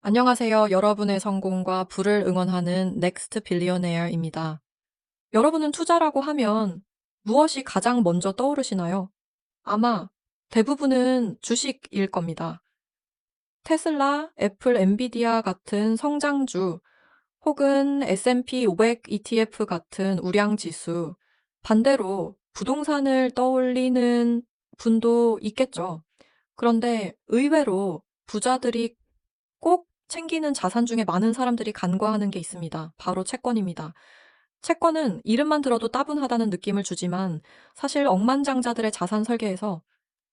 안녕하세요. 여러분의 성공과 부를 응원하는 넥스트 빌리어네어입니다. 여러분은 투자라고 하면 무엇이 가장 먼저 떠오르시나요? 아마 대부분은 주식일 겁니다. 테슬라, 애플, 엔비디아 같은 성장주, 혹은 S&P 500 ETF 같은 우량 지수, 반대로 부동산을 떠올리는 분도 있겠죠. 그런데 의외로 부자들이 꼭 챙기는 자산 중에 많은 사람들이 간과하는 게 있습니다. 바로 채권입니다. 채권은 이름만 들어도 따분하다는 느낌을 주지만 사실 억만장자들의 자산 설계에서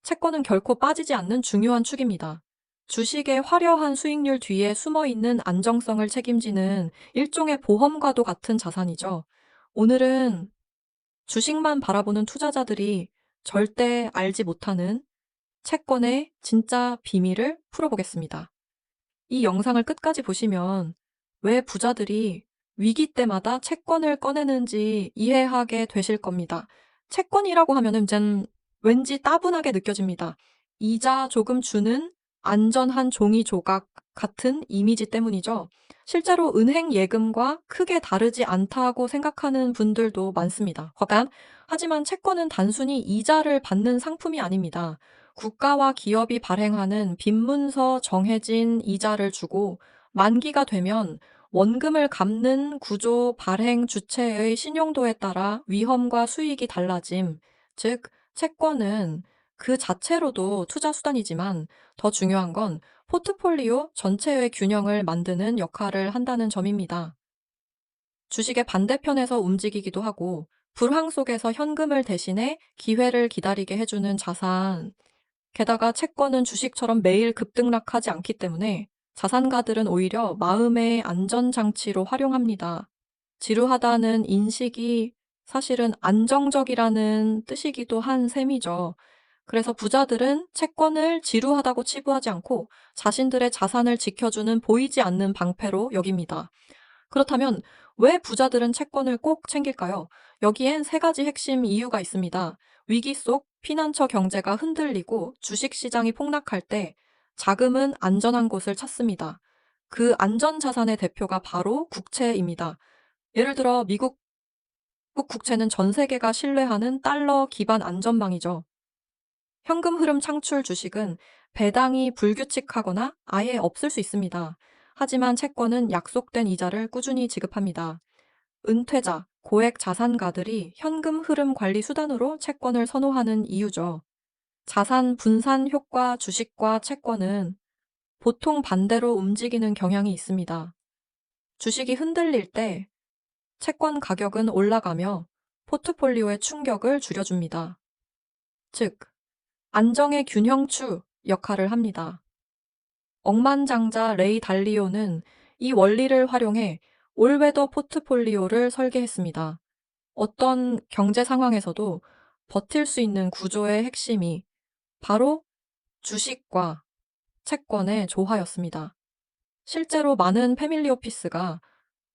채권은 결코 빠지지 않는 중요한 축입니다. 주식의 화려한 수익률 뒤에 숨어 있는 안정성을 책임지는 일종의 보험과도 같은 자산이죠. 오늘은 주식만 바라보는 투자자들이 절대 알지 못하는 채권의 진짜 비밀을 풀어보겠습니다. 이 영상을 끝까지 보시면 왜 부자들이 위기 때마다 채권을 꺼내는지 이해하게 되실 겁니다. 채권이라고 하면은 왠지 따분하게 느껴집니다. 이자 조금 주는 안전한 종이 조각 같은 이미지 때문이죠. 실제로 은행 예금과 크게 다르지 않다고 생각하는 분들도 많습니다. 하지만 채권은 단순히 이자를 받는 상품이 아닙니다. 국가와 기업이 발행하는 빈문서 정해진 이자를 주고 만기가 되면 원금을 갚는 구조 발행 주체의 신용도에 따라 위험과 수익이 달라짐. 즉, 채권은 그 자체로도 투자 수단이지만 더 중요한 건 포트폴리오 전체의 균형을 만드는 역할을 한다는 점입니다. 주식의 반대편에서 움직이기도 하고 불황 속에서 현금을 대신해 기회를 기다리게 해주는 자산, 게다가 채권은 주식처럼 매일 급등락하지 않기 때문에 자산가들은 오히려 마음의 안전장치로 활용합니다. 지루하다는 인식이 사실은 안정적이라는 뜻이기도 한 셈이죠. 그래서 부자들은 채권을 지루하다고 치부하지 않고 자신들의 자산을 지켜주는 보이지 않는 방패로 여깁니다. 그렇다면 왜 부자들은 채권을 꼭 챙길까요? 여기엔 세 가지 핵심 이유가 있습니다. 위기 속 피난처 경제가 흔들리고 주식시장이 폭락할 때 자금은 안전한 곳을 찾습니다. 그 안전자산의 대표가 바로 국채입니다. 예를 들어 미국 국채는 전 세계가 신뢰하는 달러 기반 안전망이죠. 현금 흐름 창출 주식은 배당이 불규칙하거나 아예 없을 수 있습니다. 하지만 채권은 약속된 이자를 꾸준히 지급합니다. 은퇴자, 고액 자산가들이 현금 흐름 관리 수단으로 채권을 선호하는 이유죠. 자산 분산 효과 주식과 채권은 보통 반대로 움직이는 경향이 있습니다. 주식이 흔들릴 때 채권 가격은 올라가며 포트폴리오의 충격을 줄여줍니다. 즉, 안정의 균형추 역할을 합니다. 억만장자 레이 달리오는 이 원리를 활용해 올웨더 포트폴리오를 설계했습니다. 어떤 경제 상황에서도 버틸 수 있는 구조의 핵심이 바로 주식과 채권의 조화였습니다. 실제로 많은 패밀리 오피스가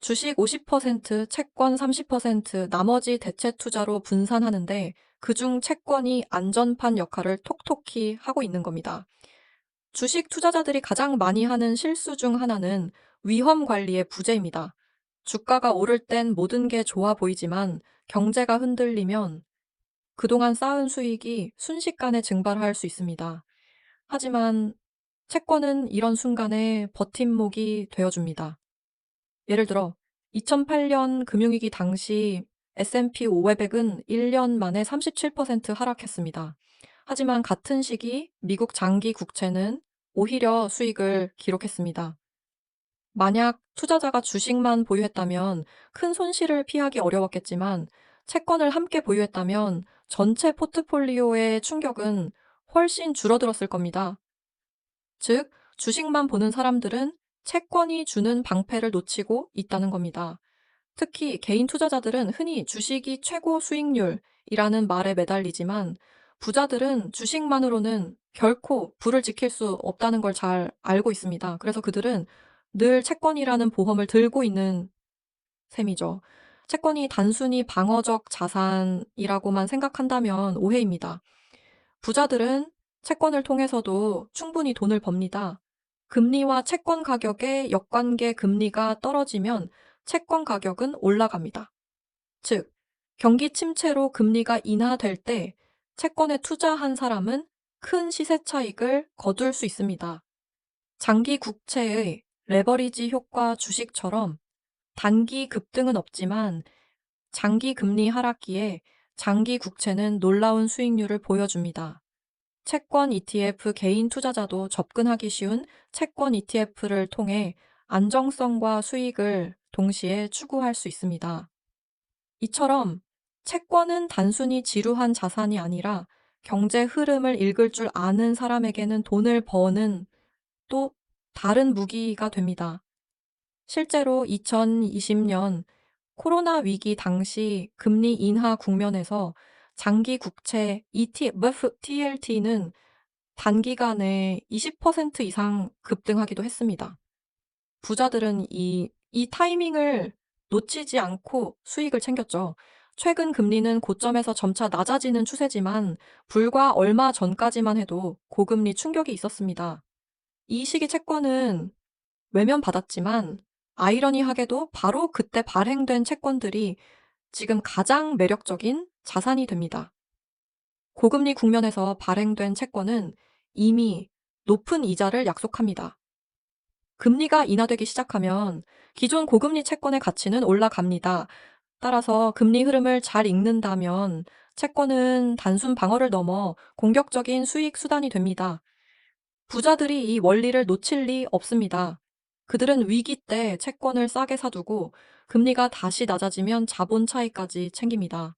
주식 50%, 채권 30%, 나머지 대체 투자로 분산하는데 그중 채권이 안전판 역할을 톡톡히 하고 있는 겁니다. 주식 투자자들이 가장 많이 하는 실수 중 하나는 위험 관리의 부재입니다. 주가가 오를 땐 모든 게 좋아 보이지만 경제가 흔들리면 그동안 쌓은 수익이 순식간에 증발할 수 있습니다. 하지만 채권은 이런 순간에 버팀목이 되어줍니다. 예를 들어 2008년 금융위기 당시 S&P 500은 1년 만에 37% 하락했습니다. 하지만 같은 시기 미국 장기 국채는 오히려 수익을 기록했습니다. 만약 투자자가 주식만 보유했다면 큰 손실을 피하기 어려웠겠지만 채권을 함께 보유했다면 전체 포트폴리오의 충격은 훨씬 줄어들었을 겁니다. 즉, 주식만 보는 사람들은 채권이 주는 방패를 놓치고 있다는 겁니다. 특히 개인 투자자들은 흔히 주식이 최고 수익률이라는 말에 매달리지만 부자들은 주식만으로는 결코 부를 지킬 수 없다는 걸 잘 알고 있습니다. 그래서 그들은 늘 채권이라는 보험을 들고 있는 셈이죠. 채권이 단순히 방어적 자산이라고만 생각한다면 오해입니다. 부자들은 채권을 통해서도 충분히 돈을 법니다. 금리와 채권 가격의 역관계 금리가 떨어지면 채권 가격은 올라갑니다. 즉, 경기 침체로 금리가 인하될 때 채권에 투자한 사람은 큰 시세 차익을 거둘 수 있습니다. 장기 국채의 레버리지 효과 주식처럼 단기 급등은 없지만 장기 금리 하락기에 장기 국채는 놀라운 수익률을 보여줍니다. 채권 ETF 개인 투자자도 접근하기 쉬운 채권 ETF를 통해 안정성과 수익을 동시에 추구할 수 있습니다. 이처럼 채권은 단순히 지루한 자산이 아니라 경제 흐름을 읽을 줄 아는 사람에게는 돈을 버는 또 다른 무기가 됩니다. 실제로 2020년 코로나 위기 당시 금리 인하 국면에서 장기 국채 ETF TLT는 단기간에 20% 이상 급등하기도 했습니다. 부자들은 이 타이밍을 놓치지 않고 수익을 챙겼죠. 최근 금리는 고점에서 점차 낮아지는 추세지만 불과 얼마 전까지만 해도 고금리 충격이 있었습니다. 이 시기 채권은 외면받았지만 아이러니하게도 바로 그때 발행된 채권들이 지금 가장 매력적인 자산이 됩니다. 고금리 국면에서 발행된 채권은 이미 높은 이자를 약속합니다. 금리가 인하되기 시작하면 기존 고금리 채권의 가치는 올라갑니다. 따라서 금리 흐름을 잘 읽는다면 채권은 단순 방어를 넘어 공격적인 수익 수단이 됩니다. 부자들이 이 원리를 놓칠 리 없습니다. 그들은 위기 때 채권을 싸게 사두고 금리가 다시 낮아지면 자본 차익까지 챙깁니다.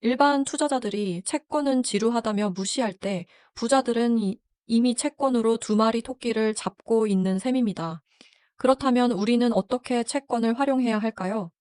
일반 투자자들이 채권은 지루하다며 무시할 때 부자들은 이미 채권으로 두 마리 토끼를 잡고 있는 셈입니다. 그렇다면 우리는 어떻게 채권을 활용해야 할까요?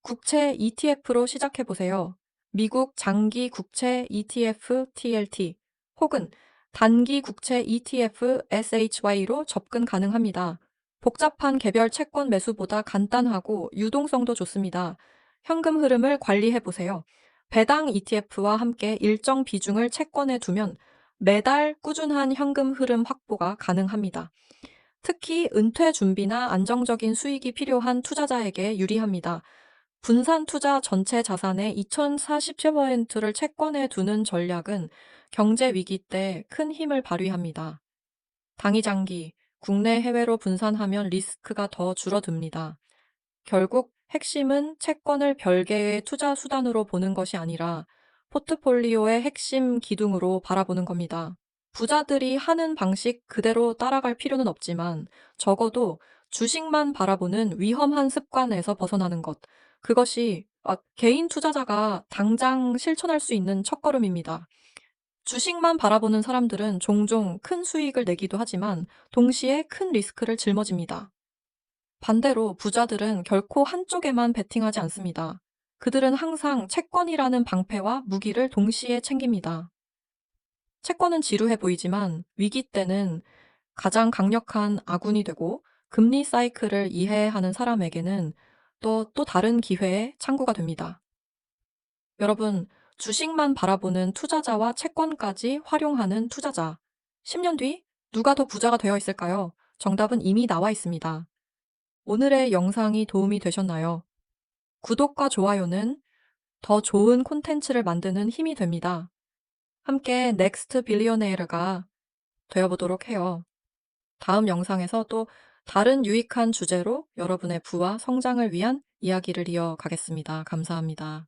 국채 ETF로 시작해보세요. 미국 장기 국채 ETF TLT 혹은 단기 국채 ETF SHY로 접근 가능합니다. 복잡한 개별 채권 매수보다 간단하고 유동성도 좋습니다. 현금 흐름을 관리해보세요. 배당 ETF와 함께 일정 비중을 채권에 두면 매달 꾸준한 현금 흐름 확보가 가능합니다. 특히 은퇴 준비나 안정적인 수익이 필요한 투자자에게 유리합니다. 분산 투자 전체 자산의 2047%를 채권에 두는 전략은 경제 위기 때 큰 힘을 발휘합니다. 단기 장기, 국내 해외로 분산하면 리스크가 더 줄어듭니다. 결국 핵심은 채권을 별개의 투자 수단으로 보는 것이 아니라 포트폴리오의 핵심 기둥으로 바라보는 겁니다. 부자들이 하는 방식 그대로 따라갈 필요는 없지만 적어도 주식만 바라보는 위험한 습관에서 벗어나는 것. 그것이 개인 투자자가 당장 실천할 수 있는 첫걸음입니다. 주식만 바라보는 사람들은 종종 큰 수익을 내기도 하지만 동시에 큰 리스크를 짊어집니다. 반대로 부자들은 결코 한쪽에만 베팅하지 않습니다. 그들은 항상 채권이라는 방패와 무기를 동시에 챙깁니다. 채권은 지루해 보이지만 위기 때는 가장 강력한 아군이 되고 금리 사이클을 이해하는 사람에게는 또 다른 기회의 창구가 됩니다. 여러분, 주식만 바라보는 투자자와 채권까지 활용하는 투자자. 10년 뒤 누가 더 부자가 되어 있을까요? 정답은 이미 나와 있습니다. 오늘의 영상이 도움이 되셨나요? 구독과 좋아요는 더 좋은 콘텐츠를 만드는 힘이 됩니다. 함께 넥스트 빌리어네이어가 되어보도록 해요. 다음 영상에서 또 다른 유익한 주제로 여러분의 부와 성장을 위한 이야기를 이어가겠습니다. 감사합니다.